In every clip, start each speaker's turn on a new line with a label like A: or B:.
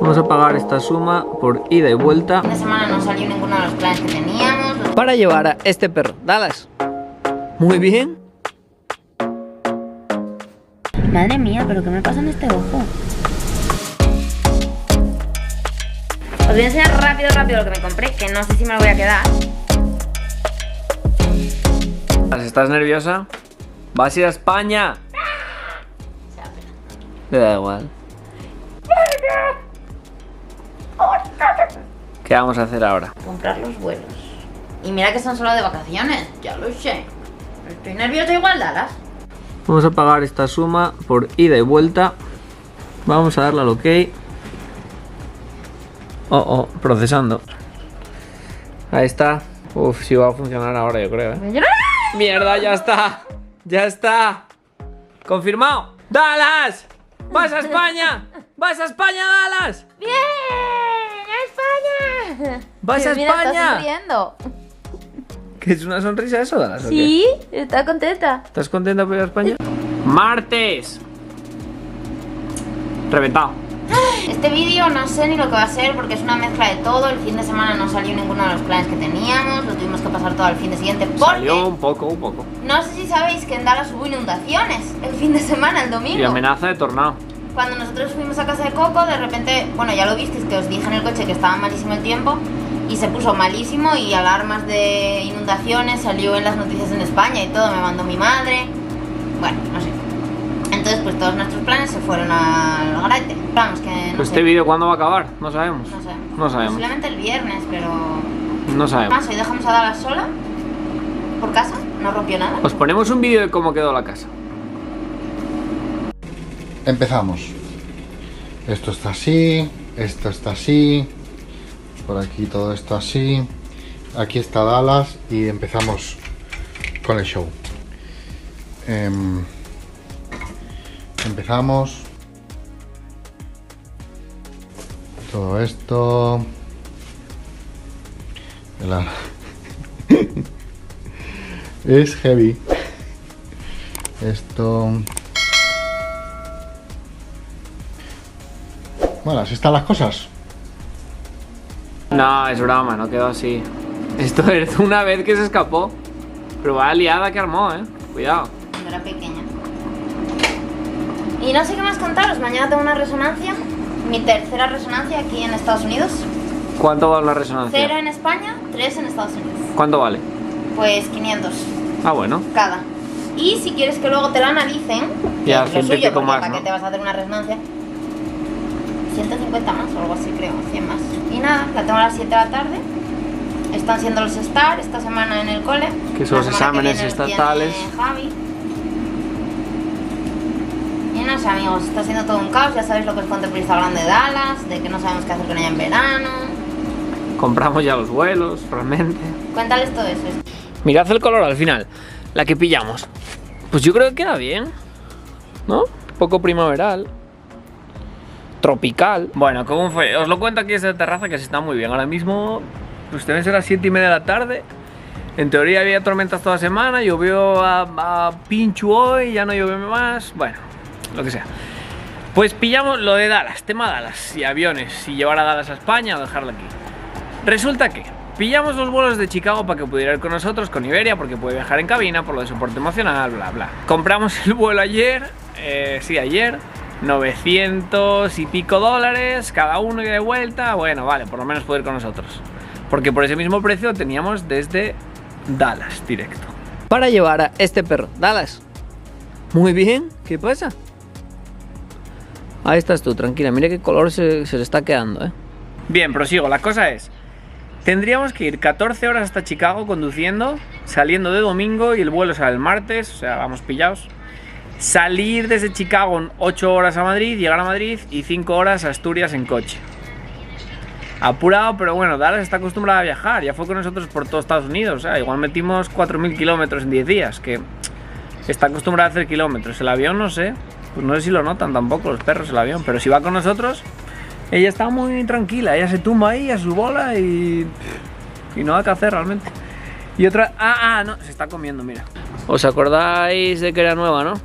A: Vamos a pagar esta suma por ida y vuelta.
B: Esta semana no salió ninguno de los planes que teníamos.
A: Para llevar a este perro, Dallas. Muy bien.
B: Madre mía, pero ¿qué me pasa en este ojo? Os voy a enseñar rápido lo que me compré, que no sé si me lo voy a quedar.
A: ¿Estás nerviosa? ¿Vas a ir a España? Te da igual. ¿Qué vamos a hacer ahora?
B: Comprar los vuelos. Y mira que son solo de vacaciones, ya lo sé. Estoy nerviosa igual, Dallas.
A: Vamos a pagar esta suma por ida y vuelta. Vamos a darle al OK. Procesando. Ahí está. Uf, sí va a funcionar ahora, yo creo, ¿eh? ¡Mierda, ya está! ¡Ya está! ¡Confirmado! ¡Dallas! ¡Vas a España! ¡Vas a España, Dallas!
B: ¡Bien! ¡A España!
A: ¡Vas a
B: Mira,
A: España!
B: está sonriendo.
A: ¿Qué es una sonrisa eso, Dallas? ¿O
B: Sí, está contenta.
A: qué? ¿Estás contenta por ir a España? ¡Martes! Reventado.
B: Este vídeo no sé ni lo que va a ser porque es una mezcla de todo. El fin de semana no salió ninguno de los planes que teníamos. Lo tuvimos que pasar todo al fin de siguiente porque...
A: Salió un poco.
B: No sé si sabéis que en Dallas hubo inundaciones el fin de semana, el domingo.
A: Y amenaza de tornado.
B: Cuando nosotros fuimos a casa de Coco, de repente, bueno, ya lo visteis, que os dije en el coche que estaba malísimo el tiempo. Y se puso malísimo y alarmas de inundaciones, salió en las noticias en España y todo, me mandó mi madre. Bueno, no sé. Entonces, pues todos nuestros planes se fueron al garete. Vamos, que no
A: Pues
B: sé.
A: este vídeo, ¿cuándo va a acabar? No sabemos.
B: No sé.
A: No sabemos.
B: Posiblemente el viernes, pero...
A: No sabemos.
B: Más, hoy dejamos a Dallas sola por casa, no rompió nada.
A: Os ponemos un vídeo de cómo quedó la casa.
C: Empezamos. Esto está así, esto está así, por aquí todo esto así. Aquí está Dallas y empezamos con el show. Empezamos. Todo esto. Es heavy. Esto. Bueno, así están las cosas.
A: No, es broma, no quedó así. Esto es una vez que se escapó. Pero vaya liada que armó, Cuidado.
B: Cuando era pequeña. Y no sé qué más contaros, mañana tengo una resonancia. Mi tercera resonancia aquí en Estados Unidos.
A: ¿Cuánto vale la resonancia?
B: 0 en España, 3 en Estados Unidos.
A: ¿Cuánto vale?
B: Pues 500
A: Ah, bueno.
B: cada. Y si quieres que luego te la analicen,
A: Ya,
B: que es lo
A: 100 y
B: suyo,
A: pico
B: porque
A: más,
B: ¿para
A: ¿no?
B: qué te vas a hacer una resonancia? 150 más o algo así, creo, 100 más. Y nada, la tengo a las 7 de la tarde. Están siendo los STAR esta semana en el cole.
A: Que son
B: La
A: los
B: semana que
A: exámenes
B: viene los
A: estatales.
B: tiene Javi. Y no sé, amigos, está siendo todo un caos. Ya sabéis lo que os conté por Instagram de Dallas, de que no sabemos qué hacer con ella en verano.
A: Compramos ya los vuelos, realmente.
B: Cuéntales todo eso.
A: Mirad el color al final. La que pillamos. Pues yo creo que queda bien, ¿no? Poco primaveral. Tropical. Bueno, ¿cómo fue? Os lo cuento aquí desde la terraza, que se está muy bien. Ahora mismo, pues deben ser las 7:30 de la tarde. En teoría había tormentas toda semana. Llovió a pincho hoy, ya no llueve más. Bueno, lo que sea. Pues pillamos lo de Dallas, tema Dallas y aviones. Si llevar a Dallas a España o dejarlo aquí. Resulta que pillamos los vuelos de Chicago para que pudiera ir con nosotros, con Iberia, porque puede viajar en cabina por lo de soporte emocional, bla bla. Compramos el vuelo ayer, ayer, 900 y pico dólares cada uno y de vuelta. Bueno, vale, por lo menos poder ir con nosotros, porque por ese mismo precio teníamos desde Dallas directo. Para llevar a este perro, Dallas. Muy bien, ¿qué pasa? Ahí estás tú, tranquila, mira qué color se le está quedando, Bien, prosigo, la cosa es... Tendríamos que ir 14 horas hasta Chicago conduciendo, saliendo de domingo y el vuelo sale el martes, o sea, vamos pillados. Salir desde Chicago en 8 horas a Madrid, llegar a Madrid y 5 horas a Asturias en coche. Apurado, pero bueno, Dallas está acostumbrada a viajar, ya fue con nosotros por todo Estados Unidos, o sea, igual metimos 4.000 kilómetros en 10 días, que está acostumbrada a hacer kilómetros. El avión no sé, pues no sé si lo notan tampoco los perros el avión, pero si va con nosotros... Ella está muy tranquila, ella se tumba ahí a su bola y no da que hacer realmente. Y otra... no, se está comiendo, mira. ¿Os acordáis de que era nueva, no?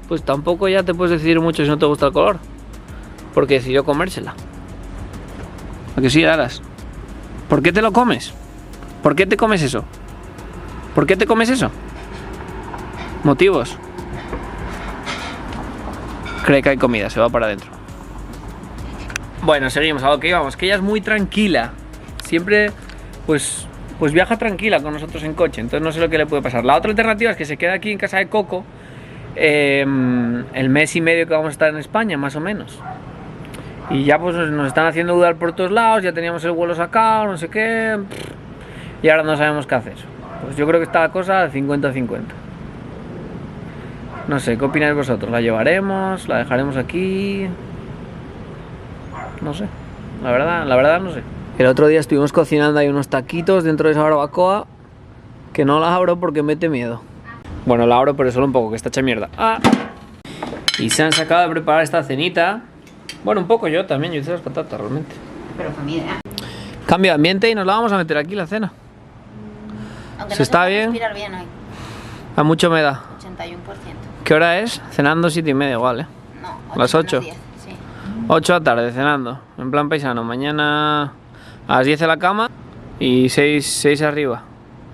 A: Pues tampoco ya te puedes decidir mucho si no te gusta el color, porque decidió comérsela. ¿A que sí, Dallas? ¿Por qué te lo comes? ¿Por qué te comes eso? ¿Por qué te comes eso? ¿Motivos? Cree que hay comida, se va para adentro. Bueno, seguimos a lo que íbamos, que ella es muy tranquila. Siempre, pues viaja tranquila con nosotros en coche, entonces no sé lo que le puede pasar. La otra alternativa es que se quede aquí en casa de Coco el mes y medio que vamos a estar en España, más o menos. Y ya pues nos están haciendo dudar por todos lados, ya teníamos el vuelo sacado, no sé qué, y ahora no sabemos qué hacer. Pues yo creo que está la cosa 50-50. No sé, ¿qué opináis vosotros? ¿La llevaremos? ¿La dejaremos aquí? No sé, la verdad no sé. El otro día estuvimos cocinando ahí unos taquitos dentro de esa barbacoa, que no la abro porque mete miedo. Bueno, la abro pero solo un poco, que está hecha mierda. Y se han sacado de preparar esta cenita. Bueno, un poco yo también, yo hice las patatas realmente.
B: Pero fue mi idea.
A: Cambio de ambiente y nos la vamos a meter aquí la cena.
B: Aunque
A: ¿Se está bien?
B: Respirar bien hoy.
A: A mucha humedad.
B: 81%.
A: ¿Qué hora es? Cenando 7:30 igual, ¿eh?
B: No, 8
A: ¿Las 8?
B: 10, sí.
A: 8 de la tarde cenando, en plan paisano. Mañana a las 10 de la cama y 6 arriba.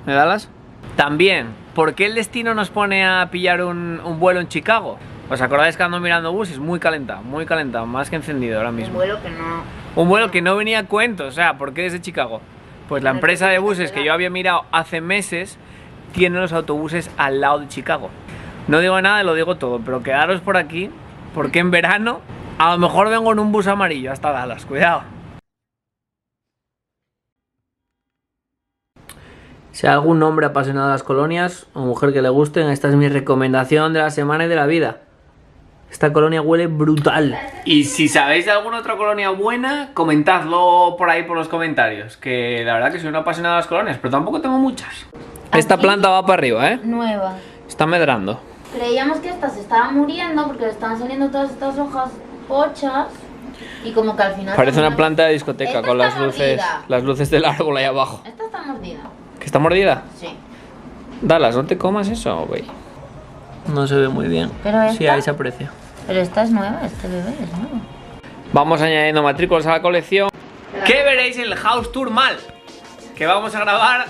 A: ¿Me das? También, ¿por qué el destino nos pone a pillar un vuelo en Chicago? ¿Os acordáis que ando mirando buses? Muy calentado, más que encendido ahora mismo. Un vuelo que no venía a cuento, o sea, ¿por qué desde Chicago? Pues la empresa de buses que yo había mirado hace meses tiene los autobuses al lado de Chicago. No digo nada, lo digo todo, pero quedaros por aquí, porque en verano a lo mejor vengo en un bus amarillo hasta Dallas, cuidado. Si hay algún hombre apasionado de las colonias o mujer que le gusten, esta es mi recomendación de la semana y de la vida. Esta colonia huele brutal. Y si sabéis de alguna otra colonia buena, comentadlo por ahí por los comentarios. Que la verdad que soy un apasionado de las colonias, pero tampoco tengo muchas. Esta planta va para arriba, ¿eh?
B: Nueva.
A: Está medrando.
B: Creíamos que esta se estaba muriendo porque le estaban saliendo todas estas hojas pochas. Y como que al final...
A: Parece una planta de discoteca con
B: Esta está
A: las luces del árbol ahí abajo.
B: Esta está mordida.
A: ¿Que está mordida?
B: Sí.
A: Dallas, no te comas eso, güey. No se ve muy bien.
B: Pero esta...
A: Sí, ahí se aprecia.
B: Pero esta es nueva, este bebé es nuevo.
A: Vamos añadiendo matrículas a la colección. ¿Qué veréis en el House Tour Mal? Que vamos a grabar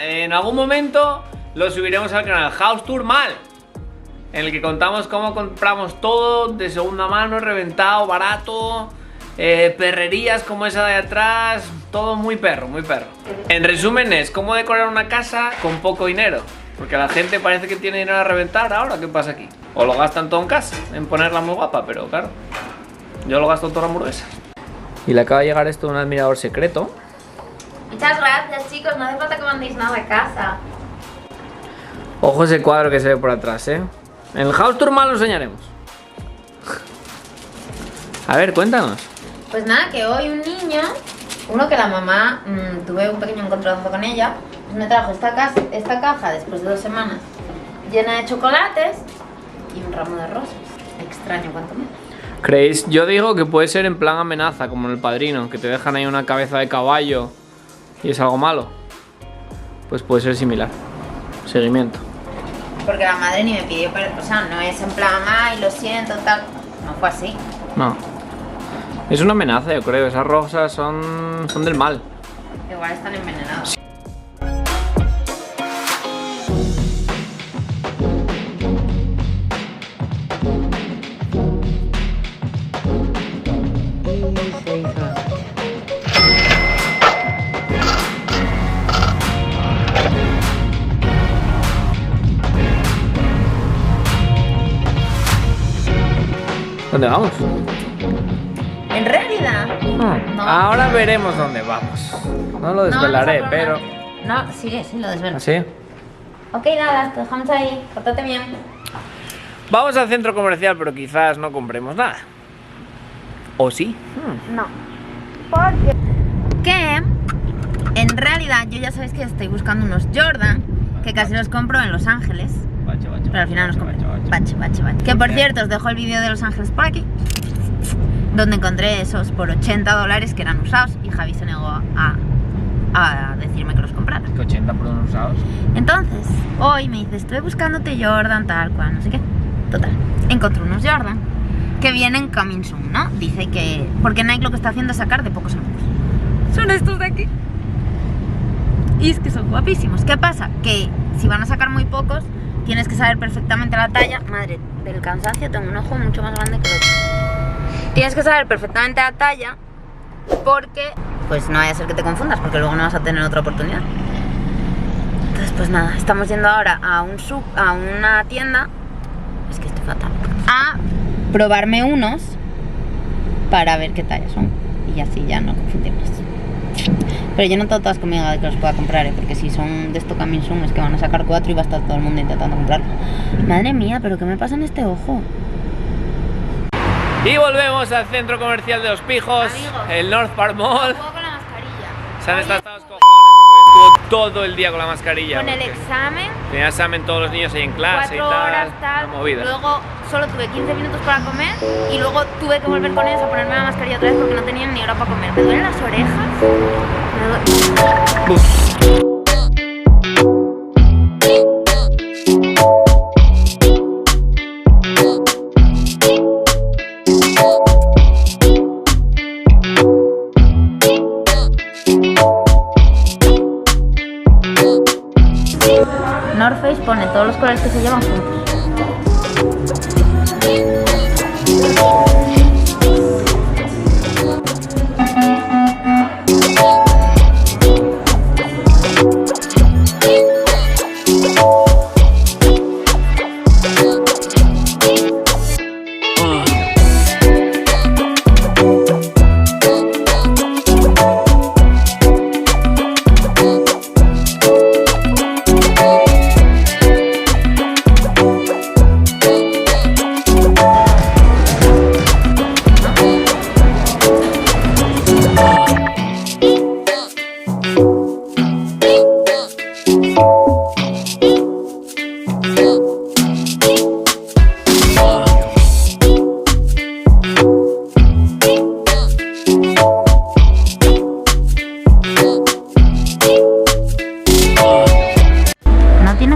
A: en algún momento, lo subiremos al canal House Tour Mal, en el que contamos cómo compramos todo de segunda mano, reventado, barato, perrerías como esa de atrás, todo muy perro, muy perro. En resumen es cómo decorar una casa con poco dinero, porque la gente parece que tiene dinero a reventar ahora. ¿Qué pasa aquí? O lo gastan todo en casa, en ponerla muy guapa, pero claro, yo lo gasto todo en hamburguesas. Y le acaba de llegar esto de un admirador secreto.
B: Muchas gracias, chicos, no hace falta que mandéis nada a casa.
A: Ojo ese cuadro que se ve por atrás, ¿eh? En el House Tour Mal lo enseñaremos. A ver, cuéntanos.
B: Pues nada, que hoy un niño, uno que la mamá, tuve un pequeño encontronazo con ella, pues me trajo esta caja después de 2 semanas llena de chocolates y un ramo de rosas. Extraño cuánto menos.
A: ¿Creéis? Yo digo que puede ser en plan amenaza, como en El Padrino, que te dejan ahí una cabeza de caballo y es algo malo. Pues puede ser similar. Seguimiento.
B: Porque la madre ni me pidió, o sea, no es en plan, ay, lo siento, tal. No fue así.
A: No. Es una amenaza, yo creo. Esas rosas son del mal.
B: Igual están envenenados. Sí.
A: ¿Dónde vamos?
B: En realidad
A: no. Ahora veremos dónde vamos. No lo desvelaré, no, pero...
B: No, sigue, sí, lo desvelo.
A: ¿Así?
B: Ok, nada, te dejamos ahí, pórtate bien.
A: Vamos al centro comercial, pero quizás no compremos nada. ¿O sí?
B: No. Porque... Que... En realidad, yo ya sabéis que estoy buscando unos Jordan, que casi los compro en Los Ángeles. Pero al final los compré. Bache. Que por cierto, os dejo el vídeo de Los Ángeles por aquí, donde encontré esos por $80 que eran usados y Javi se negó a decirme que los comprara.
A: ¿Qué 80 por unos usados?
B: Entonces, hoy me dice, estuve buscándote Jordan, tal cual, no sé qué. Total, encontré unos Jordan que vienen coming soon, ¿no? Dice que... Porque Nike lo que está haciendo es sacar de pocos en pocos. Son estos de aquí. Y es que son guapísimos. ¿Qué pasa? Que si van a sacar muy pocos, tienes que saber perfectamente la talla. Madre, del cansancio tengo un ojo mucho más grande que el otro. Tienes que saber perfectamente la talla porque... Pues no vaya a ser que te confundas, porque luego no vas a tener otra oportunidad. Entonces pues nada, estamos yendo ahora a una tienda. Es que estoy fatal. A probarme unos para ver qué talla son. Y así ya no confundirnos. Pero yo no tengo todas conmigo de que los pueda comprar, porque si son de esto coming soon es que van a sacar 4 y va a estar todo el mundo intentando comprarlos. Madre mía, pero ¿qué me pasa en este ojo?
A: Y volvemos al centro comercial de Los Pijos, el North Park Mall.
B: Con la mascarilla.
A: Se han estado hasta los cojones porque hoy estuvo todo el día con la mascarilla.
B: Con el examen.
A: Tenía examen todos los niños ahí en clase y
B: 4 horas,
A: tal. Una movida.
B: Luego solo tuve 15 minutos para comer y luego tuve que volver con ellos a ponerme la mascarilla otra vez porque no tenían ni hora para comer. Me duelen las orejas. North Face pone todos los colores que se llevan juntos.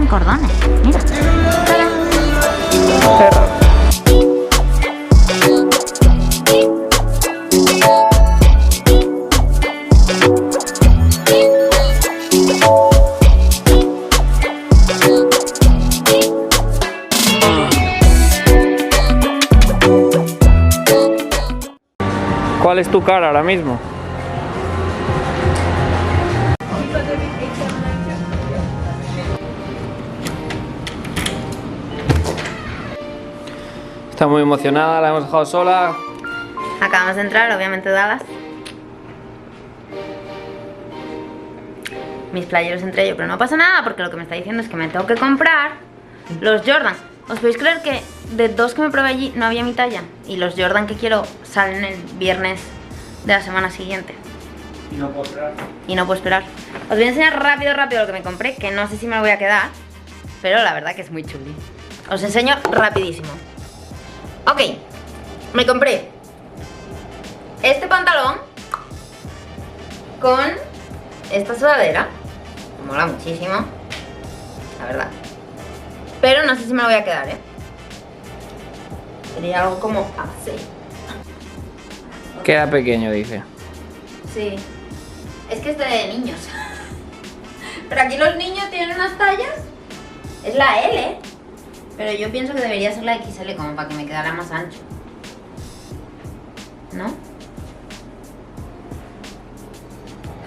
B: Cordones, mira.
A: ¿Cuál es tu cara ahora mismo? Está muy emocionada, la hemos dejado sola.
B: Acabamos de entrar, obviamente Dallas. Mis playeros entre ellos, pero no pasa nada porque lo que me está diciendo es que me tengo que comprar los Jordan. ¿Os podéis creer que de 2 que me probé allí no había mi talla? Y los Jordan que quiero salen el viernes de la semana siguiente.
A: Y no puedo esperar.
B: Y no puedo esperar. Os voy a enseñar rápido lo que me compré, que no sé si me lo voy a quedar, pero la verdad que es muy chuli. Os enseño rapidísimo. Ok, me compré este pantalón con esta sudadera. Me mola muchísimo, la verdad. Pero no sé si me lo voy a quedar, Sería algo como así.
A: Queda pequeño, dice.
B: Sí. Es que es de niños. Pero aquí los niños tienen unas tallas. Es la L, pero yo pienso que debería ser la XL como para que me quedara más ancho. ¿No?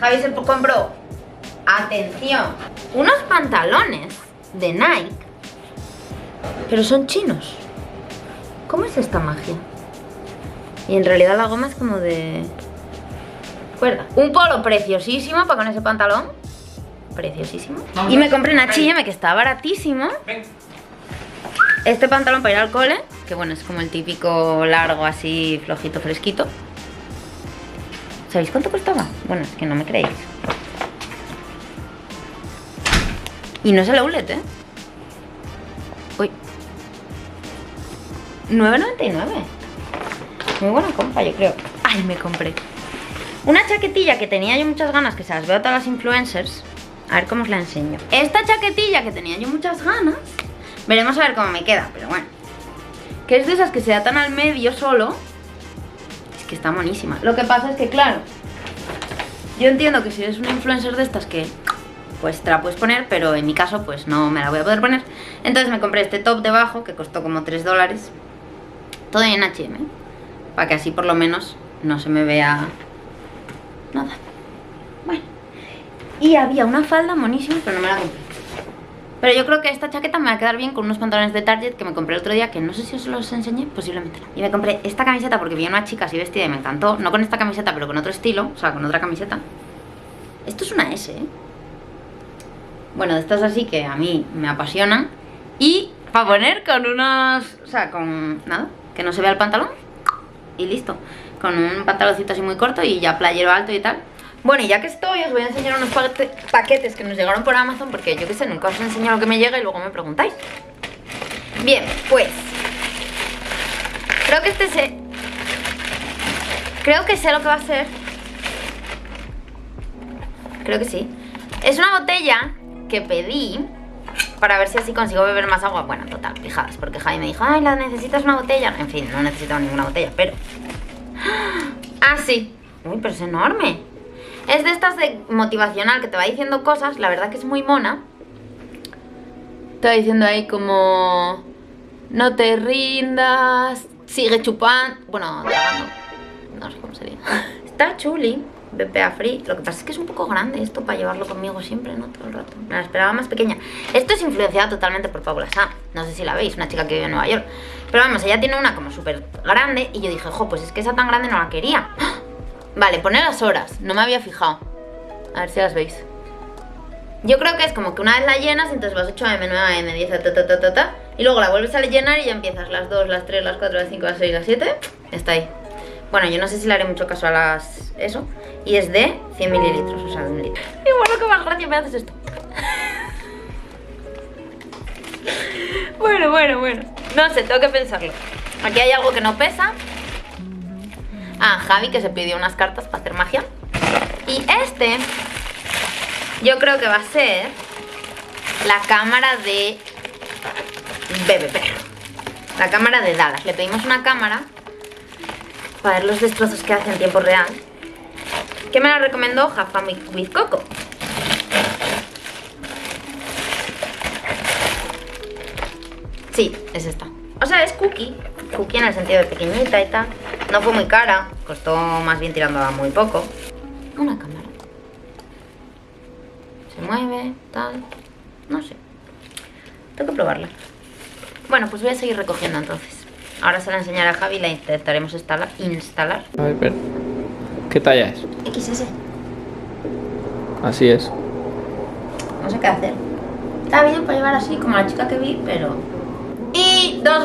B: Javi se compró, atención, unos pantalones de Nike, pero son chinos. ¿Cómo es esta magia? Y en realidad la goma es como de cuerda. Un polo preciosísimo para con ese pantalón. Preciosísimo. Y me compré una H&M que está baratísimo. Este pantalón para ir al cole, que bueno, es como el típico largo así, flojito, fresquito. ¿Sabéis cuánto costaba? Bueno, es que no me creéis. Y no es el outlet, Uy. 9,99. Muy buena compra, yo creo. Ay, me compré una chaquetilla que tenía yo muchas ganas, que se las veo a todas las influencers. A ver cómo os la enseño. Esta chaquetilla que tenía yo muchas ganas, veremos a ver cómo me queda, pero bueno. que es de esas que se atan al medio solo. Es que está monísima. Lo que pasa es que, claro, yo entiendo que si eres una influencer de estas que pues te la puedes poner, pero en mi caso pues no me la voy a poder poner. Entonces me compré este top debajo que costó como $3, todo en H&M, para que así por lo menos no se me vea nada. Bueno, y había una falda monísima, pero no me la compré. Pero yo creo que esta chaqueta me va a quedar bien con unos pantalones de Target que me compré el otro día, que no sé si os los enseñé, posiblemente no. Y me compré esta camiseta porque vi a una chica así vestida y me encantó. No con esta camiseta, pero con otro estilo, o sea, con otra camiseta. Esto es una S, ¿eh? Bueno, de estas así que a mí me apasionan. Y para poner con unos... O sea, con... nada, que no se vea el pantalón. Y listo. Con un pantaloncito así muy corto y ya playero alto y tal. Bueno, y ya que estoy, os voy a enseñar unos paquetes que nos llegaron por Amazon. Porque yo qué sé, nunca os enseño lo que me llega y luego me preguntáis. Bien, pues creo que creo que sé lo que va a ser. Creo que sí. Es una botella que pedí para ver si así consigo beber más agua. Bueno, total, fijaos, porque Javi me dijo, ay, ¿la necesitas una botella? En fin, no necesitaba ninguna botella, pero... Ah, sí. Uy, pero es enorme. Es de estas de motivacional que te va diciendo cosas. La verdad que es muy mona. Te va diciendo ahí como... no te rindas, sigue chupando... Bueno, tragando. No sé cómo sería. Está chuli. BPA free. Lo que pasa es que es un poco grande esto para llevarlo conmigo siempre, ¿no? Todo el rato. Me la esperaba más pequeña. Esto es influenciado totalmente por Paula Sá. No sé si la veis, una chica que vive en Nueva York. Pero vamos, ella tiene una como súper grande. Y yo dije, jo, pues es que esa tan grande no la quería. ¡Ah! Vale, pone las horas. No me había fijado. A ver si las veis. Yo creo que es como que una vez la llenas, entonces vas 8 AM, 9 AM, 10 y luego la vuelves a llenar y ya empiezas las 2, las 3, las 4, las 5, las 6, las 7. Está ahí. Bueno, yo no sé si le haré mucho caso a las... eso. Y es de 100 mililitros, o sea, de 1 litro. Y bueno, qué más gracia me haces esto. Bueno. No sé, tengo que pensarlo. Aquí hay algo que no pesa. Ah, Javi, que se pidió unas cartas para hacer magia. Y este, yo creo que va a ser la cámara de Bebe Perro. La cámara de Dallas. Le pedimos una cámara para ver los destrozos que hace en tiempo real. ¿Qué me la recomendó? Have Fun with Coco. Sí, es esta. O sea, es cookie. Cookie en el sentido de pequeñita y tal. No fue muy cara. Costó más bien tirando a muy poco. Una cámara. Se mueve, tal. No sé. Tengo que probarla. Bueno, pues voy a seguir recogiendo entonces. Ahora se la enseñaré a Javi y la intentaremos instalar.
A: A ver, pero... ¿qué talla es?
B: XS.
A: Así es.
B: No sé qué hacer. Está bien para llevar así como la chica que vi, pero... Y 2